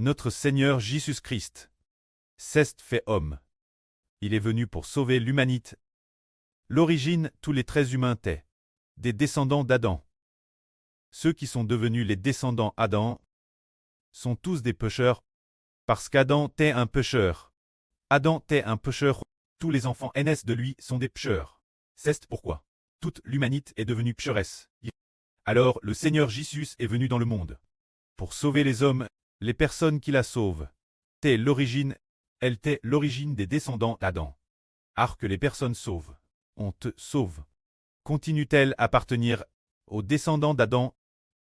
Notre Seigneur Jésus-Christ s'est fait homme. Il est venu pour sauver l'humanité. L'origine, tous les traits humains étaient des descendants d'Adam. Ceux qui sont devenus les descendants d'Adam sont tous des pécheurs, parce qu'Adam était un pécheur. Adam était un pécheur. Tous les enfants naissent de lui sont des pécheurs. C'est pourquoi toute l'humanité est devenue pécheresse. Alors le Seigneur Jésus est venu dans le monde pour sauver les hommes, les personnes qui la sauvent. T'es l'origine, elle t'est l'origine des descendants d'Adam. Car que les personnes sauvent, on te sauve. Continue-t-elle à appartenir aux descendants d'Adam?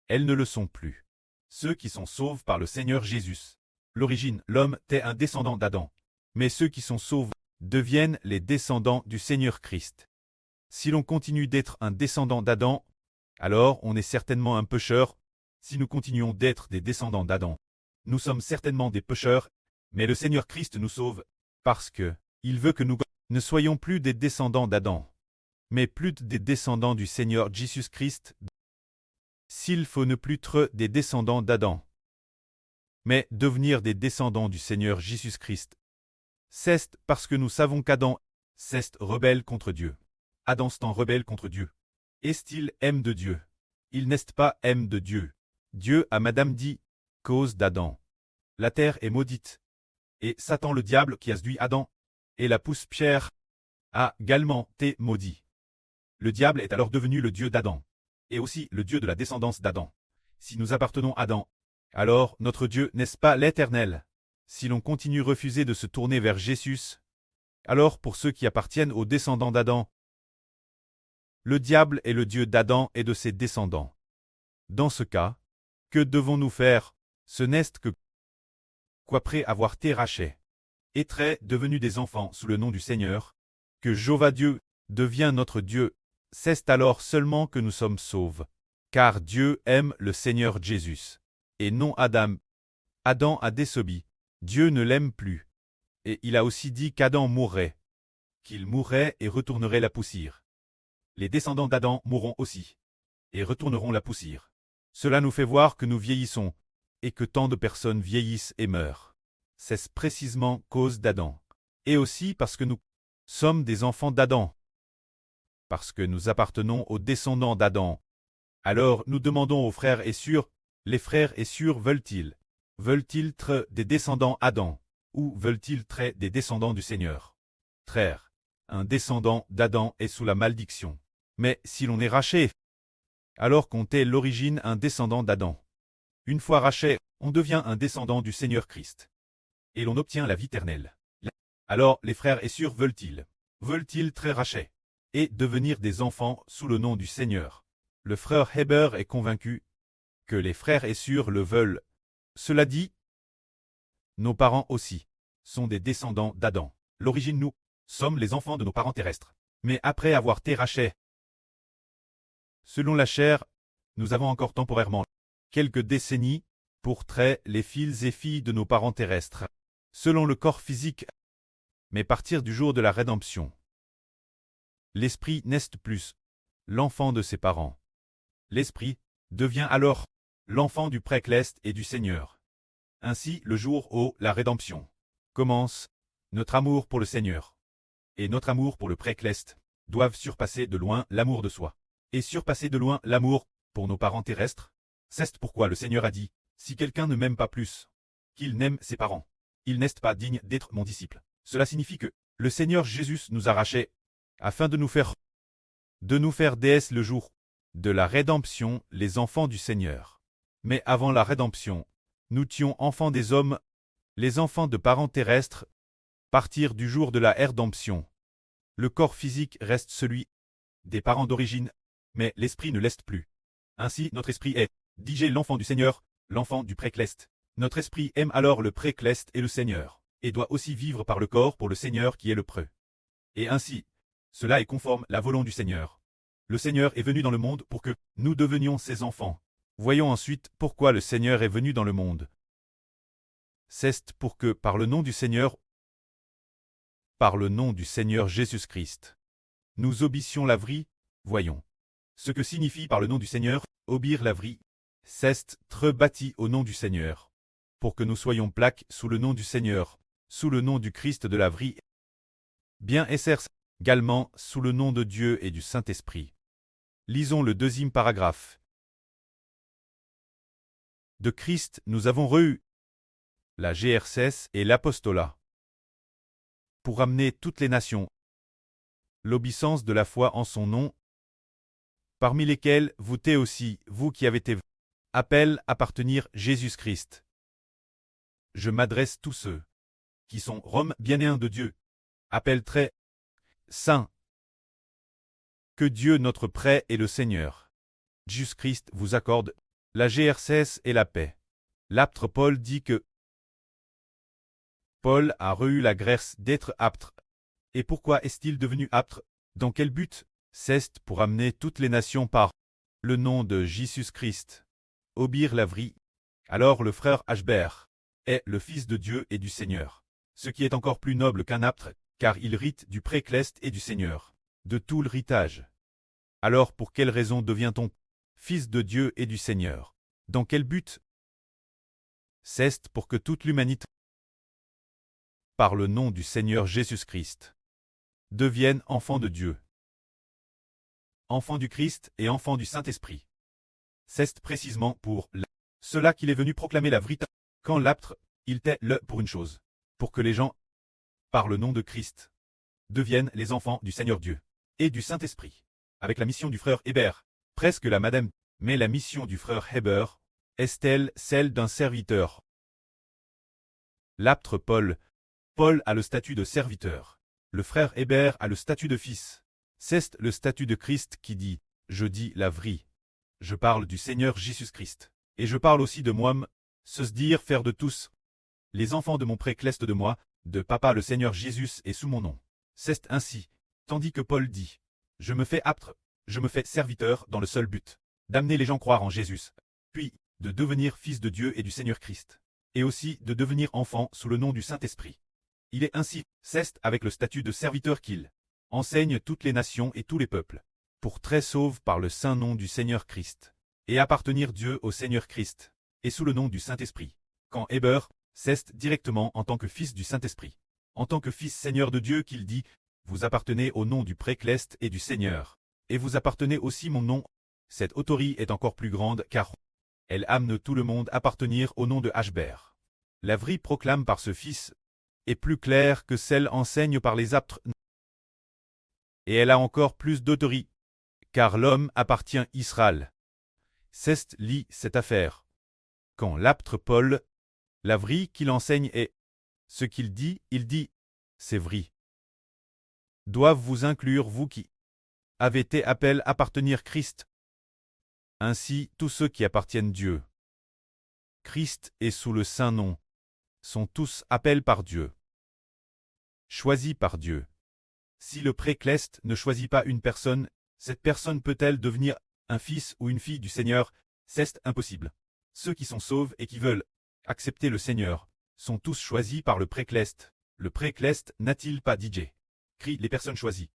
Elles ne le sont plus. Ceux qui sont sauvés par le Seigneur Jésus. L'origine, l'homme, t'est un descendant d'Adam. Mais ceux qui sont sauvés deviennent les descendants du Seigneur Christ. Si l'on continue d'être un descendant d'Adam, alors on est certainement un pécheur. Si nous continuons d'être des descendants d'Adam, nous sommes certainement des pécheurs, mais le Seigneur Christ nous sauve, parce que il veut que nous ne soyons plus des descendants d'Adam, mais plus des descendants du Seigneur Jésus-Christ. S'il faut ne plus être des descendants d'Adam, mais devenir des descendants du Seigneur Jésus-Christ, c'est parce que nous savons qu'Adam s'est rebelle contre Dieu. Adam s'est rebelle contre Dieu. Est-il aime de Dieu? Il n'est pas aime de Dieu. Dieu a madame dit, cause d'Adam. La terre est maudite. Et Satan le diable qui a séduit Adam, et la pousse Pierre, a également été maudit. Le diable est alors devenu le Dieu d'Adam, et aussi le Dieu de la descendance d'Adam. Si nous appartenons à Adam, alors notre Dieu n'est-ce pas l'Éternel? Si l'on continue à refuser de se tourner vers Jésus, alors pour ceux qui appartiennent aux descendants d'Adam, le diable est le Dieu d'Adam et de ses descendants. Dans ce cas, que devons-nous faire? Ce n'est que qu'après avoir été rachetés, et très devenus des enfants sous le nom du Seigneur, que Jéhovah Dieu devient notre Dieu, c'est alors seulement que nous sommes sauvés. Car Dieu aime le Seigneur Jésus, et non Adam. Adam a désobéi, Dieu ne l'aime plus. Et il a aussi dit qu'Adam mourrait, qu'il mourrait et retournerait la poussière. Les descendants d'Adam mourront aussi, et retourneront la poussière. Cela nous fait voir que nous vieillissons, et que tant de personnes vieillissent et meurent. C'est précisément cause d'Adam, et aussi parce que nous sommes des enfants d'Adam. Parce que nous appartenons aux descendants d'Adam. Alors nous demandons aux frères et sœurs, les frères et sœurs veulent-ils être des descendants d'Adam, ou veulent-ils être des descendants du Seigneur? Frères, un descendant d'Adam est sous la malédiction. Mais si l'on est racheté, alors qu'on est l'origine un descendant d'Adam. Une fois racheté, on devient un descendant du Seigneur Christ. Et l'on obtient la vie éternelle. Alors les frères et sœurs veulent-ils être rachetés et devenir des enfants sous le nom du Seigneur? Le frère Heber est convaincu que les frères et sœurs le veulent. Cela dit, nos parents aussi sont des descendants d'Adam. L'origine nous sommes les enfants de nos parents terrestres. Mais après avoir été rachetés, selon la chair, nous avons encore temporairement quelques décennies pour traiter les fils et filles de nos parents terrestres, selon le corps physique. Mais partir du jour de la rédemption, l'esprit n'est plus l'enfant de ses parents. L'esprit devient alors l'enfant du précleste et du Seigneur. Ainsi, le jour où la rédemption commence, notre amour pour le Seigneur et notre amour pour le précleste doivent surpasser de loin l'amour de soi, et surpasser de loin l'amour pour nos parents terrestres. C'est pourquoi le Seigneur a dit, si quelqu'un ne m'aime pas plus qu'il n'aime ses parents, il n'est pas digne d'être mon disciple. Cela signifie que le Seigneur Jésus nous a rachetés afin de nous faire déesse le jour de la rédemption, les enfants du Seigneur. Mais avant la rédemption, nous étions enfants des hommes, les enfants de parents terrestres. Partir du jour de la rédemption, le corps physique reste celui des parents d'origine, mais l'esprit ne l'est plus. Ainsi, notre esprit est l'enfant du Seigneur, l'enfant du précleste. Notre esprit aime alors le précleste et le Seigneur, et doit aussi vivre par le corps pour le Seigneur qui est le preux. Et ainsi, cela est conforme à la volonté du Seigneur. Le Seigneur est venu dans le monde pour que nous devenions ses enfants. Voyons ensuite pourquoi le Seigneur est venu dans le monde. C'est pour que, par le nom du Seigneur Jésus-Christ, nous obéissions la vie. Voyons ce que signifie par le nom du Seigneur, obéir la vie. C'est être bâti au nom du Seigneur, pour que nous soyons plaques sous le nom du Seigneur, sous le nom du Christ de la vie. Bien SR, également sous le nom de Dieu et du Saint-Esprit. Lisons le deuxième paragraphe. De Christ, nous avons reçu la GRCS et l'apostolat pour amener toutes les nations l'obéissance de la foi en son nom, parmi lesquels vous t'es aussi, vous qui avez été appel à appartenir Jésus-Christ. Je m'adresse tous ceux qui sont Rome bien-aimés de Dieu, appel très saint. Que Dieu notre Père et le Seigneur Jésus-Christ vous accorde la GRCS et la paix. L'apôtre Paul dit que Paul a reçu la grâce d'être apôtre. Et pourquoi est-il devenu apôtre? Dans quel but? C'est pour amener toutes les nations par le nom de Jésus-Christ. Obéir la vie. Alors le frère Ashbert est le Fils de Dieu et du Seigneur. Ce qui est encore plus noble qu'un apôtre, car il rite du précleste et du Seigneur, de tout l'héritage. Alors pour quelle raison devient-on Fils de Dieu et du Seigneur? Dans quel but? C'est pour que toute l'humanité, par le nom du Seigneur Jésus-Christ, devienne enfants de Dieu, enfants du Christ et enfants du Saint-Esprit. C'est précisément pour cela qu'il est venu proclamer la vérité. Quand l'apôtre, il était le pour une chose, pour que les gens, par le nom de Christ, deviennent les enfants du Seigneur Dieu et du Saint-Esprit. Avec la mission du frère Hébert, presque la madame, mais la mission du frère Hébert est-elle celle d'un serviteur? L'apôtre Paul a le statut de serviteur. Le frère Hébert a le statut de fils. C'est le statut de Christ qui dit « Je dis la vérité. Je parle du Seigneur Jésus-Christ. Et je parle aussi de moi, se dire faire de tous. Les enfants de mon précleste de moi, de papa le Seigneur Jésus est sous mon nom. C'est ainsi. Tandis que Paul dit « Je me fais apôtre, je me fais serviteur dans le seul but d'amener les gens croire en Jésus, puis de devenir fils de Dieu et du Seigneur Christ, et aussi de devenir enfant sous le nom du Saint-Esprit. Il est ainsi, c'est avec le statut de serviteur qu'il enseigne toutes les nations et tous les peuples, pour très sauve par le saint nom du Seigneur Christ, et appartenir Dieu au Seigneur Christ, et sous le nom du Saint-Esprit. Quand Hébert, c'est directement en tant que fils du Saint-Esprit, en tant que fils Seigneur de Dieu qu'il dit, vous appartenez au nom du précleste et du Seigneur, et vous appartenez aussi mon nom. Cette autorité est encore plus grande car elle amène tout le monde à appartenir au nom de Ashbert. La vraie proclame par ce fils est plus claire que celle enseigne par les apôtres. Et elle a encore plus d'autorité, car l'homme appartient à Israël. C'est lit cette affaire. Quand l'apôtre Paul, la vraie qu'il enseigne est ce qu'il dit, c'est vrai. Doivent vous inclure vous qui avez été appelés à appartenir Christ. Ainsi, tous ceux qui appartiennent Dieu, Christ et sous le saint nom, sont tous appelés par Dieu, choisis par Dieu. Si le précleste ne choisit pas une personne, cette personne peut-elle devenir un fils ou une fille du Seigneur? C'est impossible. Ceux qui sont sauvés et qui veulent accepter le Seigneur sont tous choisis par le précleste. Le précleste n'a-t-il pas dit crie les personnes choisies?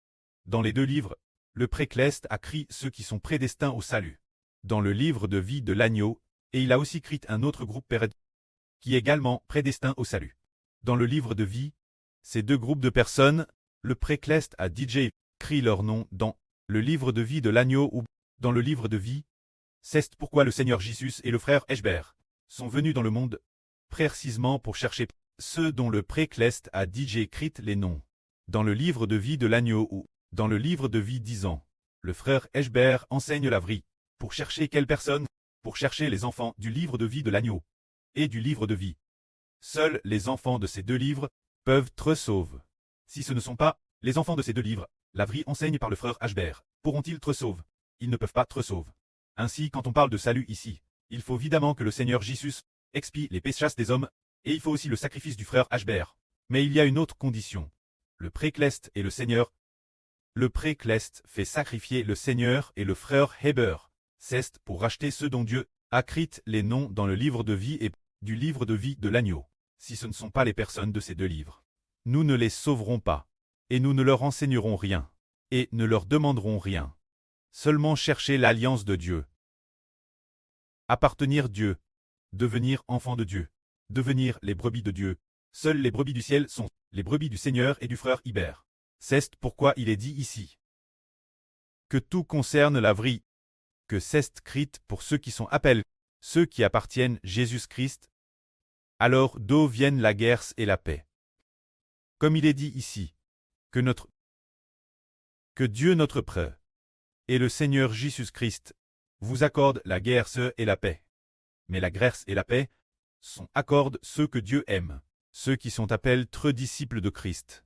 Dans les deux livres, le précleste a crié ceux qui sont prédestinés au salut. Dans le livre de vie de l'agneau, et il a aussi écrit un autre groupe qui est également prédestiné au salut. Dans le livre de vie, ces deux groupes de personnes, le précleste a DJ crie leur nom dans le livre de vie de l'agneau ou dans le livre de vie. C'est pourquoi le Seigneur Jésus et le frère Ashbert sont venus dans le monde, précisément pour chercher ceux dont le précleste a DJ écrit les noms. Dans le livre de vie de l'agneau ou dans le livre de vie 10 ans, le frère Ashbert enseigne la vraie. Pour chercher quelle personne? Pour chercher les enfants du livre de vie de l'agneau et du livre de vie. Seuls les enfants de ces deux livres peuvent être sauvés. Si ce ne sont pas les enfants de ces deux livres, la vraie enseigne par le frère Ashbert, pourront-ils être sauvés? Ils ne peuvent pas être sauvés. Ainsi, quand on parle de salut ici, il faut évidemment que le Seigneur Jésus expie les péchés des hommes, et il faut aussi le sacrifice du frère Ashbert. Mais il y a une autre condition. Le précleste et le Seigneur. Le précleste fait sacrifier le Seigneur et le frère Hébert. C'est pour racheter ceux dont Dieu a écrit les noms dans le livre de vie et du livre de vie de l'agneau. Si ce ne sont pas les personnes de ces deux livres, nous ne les sauverons pas, et nous ne leur enseignerons rien, et ne leur demanderons rien. Seulement chercher l'alliance de Dieu. Appartenir Dieu, devenir enfant de Dieu. devenir les brebis de Dieu. Seules les brebis du ciel sont les brebis du Seigneur et du frère Ibère. C'est pourquoi il est dit ici que tout concerne la vie, que c'est écrit pour ceux qui sont appelés, ceux qui appartiennent Jésus-Christ. Alors d'où viennent la guerre et la paix. Comme il est dit ici, que Dieu notre Père et le Seigneur Jésus-Christ vous accordent la guerre et la paix. Mais la grâce et la paix accordent ceux que Dieu aime, ceux qui sont appelés très disciples de Christ.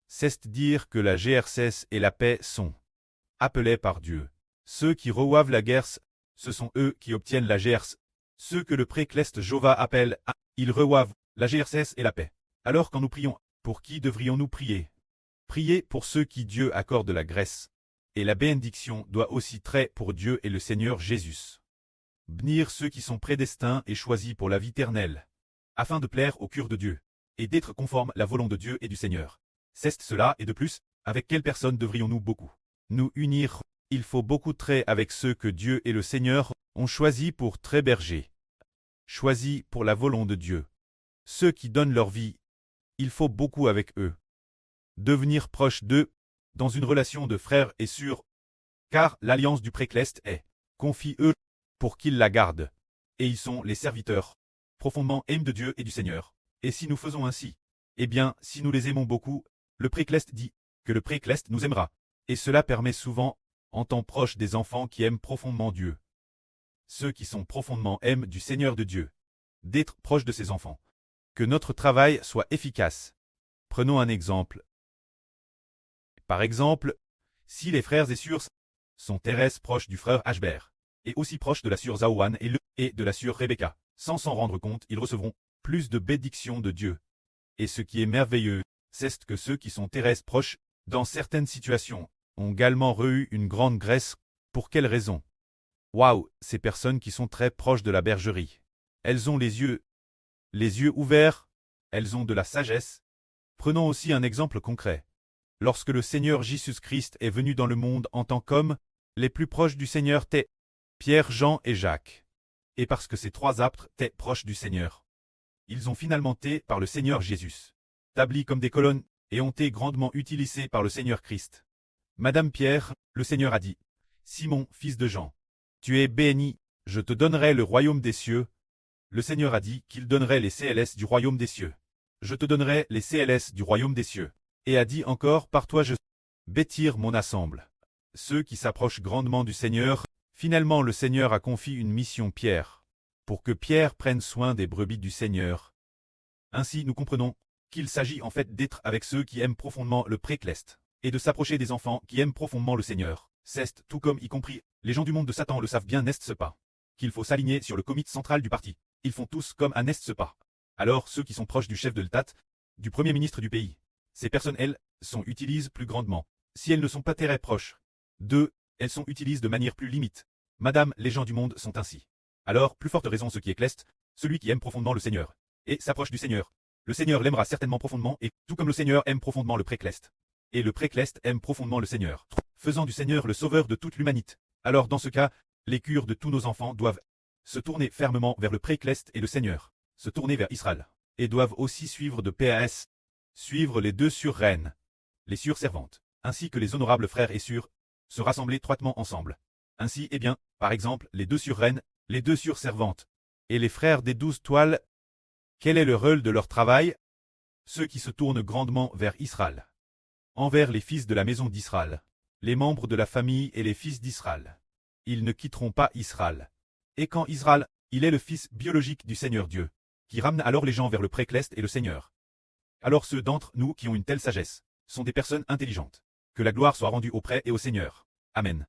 C'est dire que la GRCS et la paix sont appelés par Dieu. Ceux qui reçoivent la guerre, ce sont eux qui obtiennent la GRC. Ceux que le précleste Jova appelle ils reçoivent la GRCS et la paix. Alors quand nous prions, pour qui devrions-nous prier? Prier pour ceux qui Dieu accorde la grâce. Et la bénédiction doit aussi être pour Dieu et le Seigneur Jésus. Bénir ceux qui sont prédestinés et choisis pour la vie éternelle, afin de plaire au cœur de Dieu, et d'être conformes à la volonté de Dieu et du Seigneur. C'est cela et de plus, avec quelle personne devrions-nous beaucoup nous unir? Il faut beaucoup traiter avec ceux que Dieu et le Seigneur ont choisis pour très berger, choisis pour la volonté de Dieu. Ceux qui donnent leur vie, il faut beaucoup avec eux. Devenir proche d'eux, dans une relation de frère et sœur, car l'alliance du précleste est confie eux pour qu'ils la gardent, et ils sont les serviteurs, profondément aimés de Dieu et du Seigneur. Et si nous faisons ainsi, eh bien, si nous les aimons beaucoup, le précleste dit que le précleste nous aimera, et cela permet souvent, en temps proche des enfants qui aiment profondément Dieu. Ceux qui sont profondément aiment du Seigneur de Dieu, d'être proches de ses enfants. Que notre travail soit efficace. Prenons un exemple. Par exemple, si les frères et sœurs sont Thérèse proches du frère Ashbert, et aussi proches de la sœur Zaouane et de la sœur Rebecca, sans s'en rendre compte, ils recevront plus de bénédictions de Dieu. Et ce qui est merveilleux, c'est que ceux qui sont Thérèse proches, dans certaines situations, ont également eu une grande grâce. Pour quelle raison? Waouh, ces personnes qui sont très proches de la bergerie. Elles ont les yeux ouverts, elles ont de la sagesse. Prenons aussi un exemple concret. Lorsque le Seigneur Jésus-Christ est venu dans le monde en tant qu'homme, les plus proches du Seigneur étaient Pierre, Jean et Jacques. Et parce que ces trois apôtres étaient proches du Seigneur, ils ont finalement été par le Seigneur Jésus, établis comme des colonnes, et ont été grandement utilisés par le Seigneur Christ. Madame Pierre, le Seigneur a dit, Simon, fils de Jean, tu es béni, je te donnerai le royaume des cieux. Le Seigneur a dit qu'il donnerait les CLS du royaume des cieux. Je te donnerai les CLS du royaume des cieux. Et a dit encore, par toi je bâtir mon assemble. Ceux qui s'approchent grandement du Seigneur, finalement le Seigneur a confié une mission Pierre, pour que Pierre prenne soin des brebis du Seigneur. Ainsi nous comprenons qu'il s'agit en fait d'être avec ceux qui aiment profondément le précleste, et de s'approcher des enfants qui aiment profondément le Seigneur. C'est, tout comme y compris, les gens du monde de Satan le savent bien, n'est-ce pas? Qu'il faut s'aligner sur le comité central du parti. Ils font tous comme un n'est-ce pas? Alors ceux qui sont proches du chef de l'État, du premier ministre du pays, ces personnes, elles, sont utilisées plus grandement. Si elles ne sont pas très proches d'eux, elles sont utilisées de manière plus limite. Madame, les gens du monde sont ainsi. Alors, plus forte raison ce qui est cleste, celui qui aime profondément le Seigneur, et s'approche du Seigneur. Le Seigneur l'aimera certainement profondément, et tout comme le Seigneur aime profondément le précleste. Et le précleste aime profondément le Seigneur, faisant du Seigneur le sauveur de toute l'humanité. Alors dans ce cas, les cœurs de tous nos enfants doivent se tourner fermement vers le précleste et le Seigneur, se tourner vers Israël, et doivent aussi suivre de PAS, suivre les deux surreines, les surservantes, ainsi que les honorables frères et sœurs, se rassembler étroitement ensemble. Ainsi, eh bien, par exemple, les deux surreines, les deux surservantes, et les frères des 12 toiles, quel est le rôle de leur travail? Ceux qui se tournent grandement vers Israël, envers les fils de la maison d'Israël, les membres de la famille et les fils d'Israël. Ils ne quitteront pas Israël. Et quand Israël, il est le fils biologique du Seigneur Dieu, qui ramène alors les gens vers le précleste et le Seigneur. Alors ceux d'entre nous qui ont une telle sagesse sont des personnes intelligentes. Que la gloire soit rendue auprès et au Seigneur. Amen.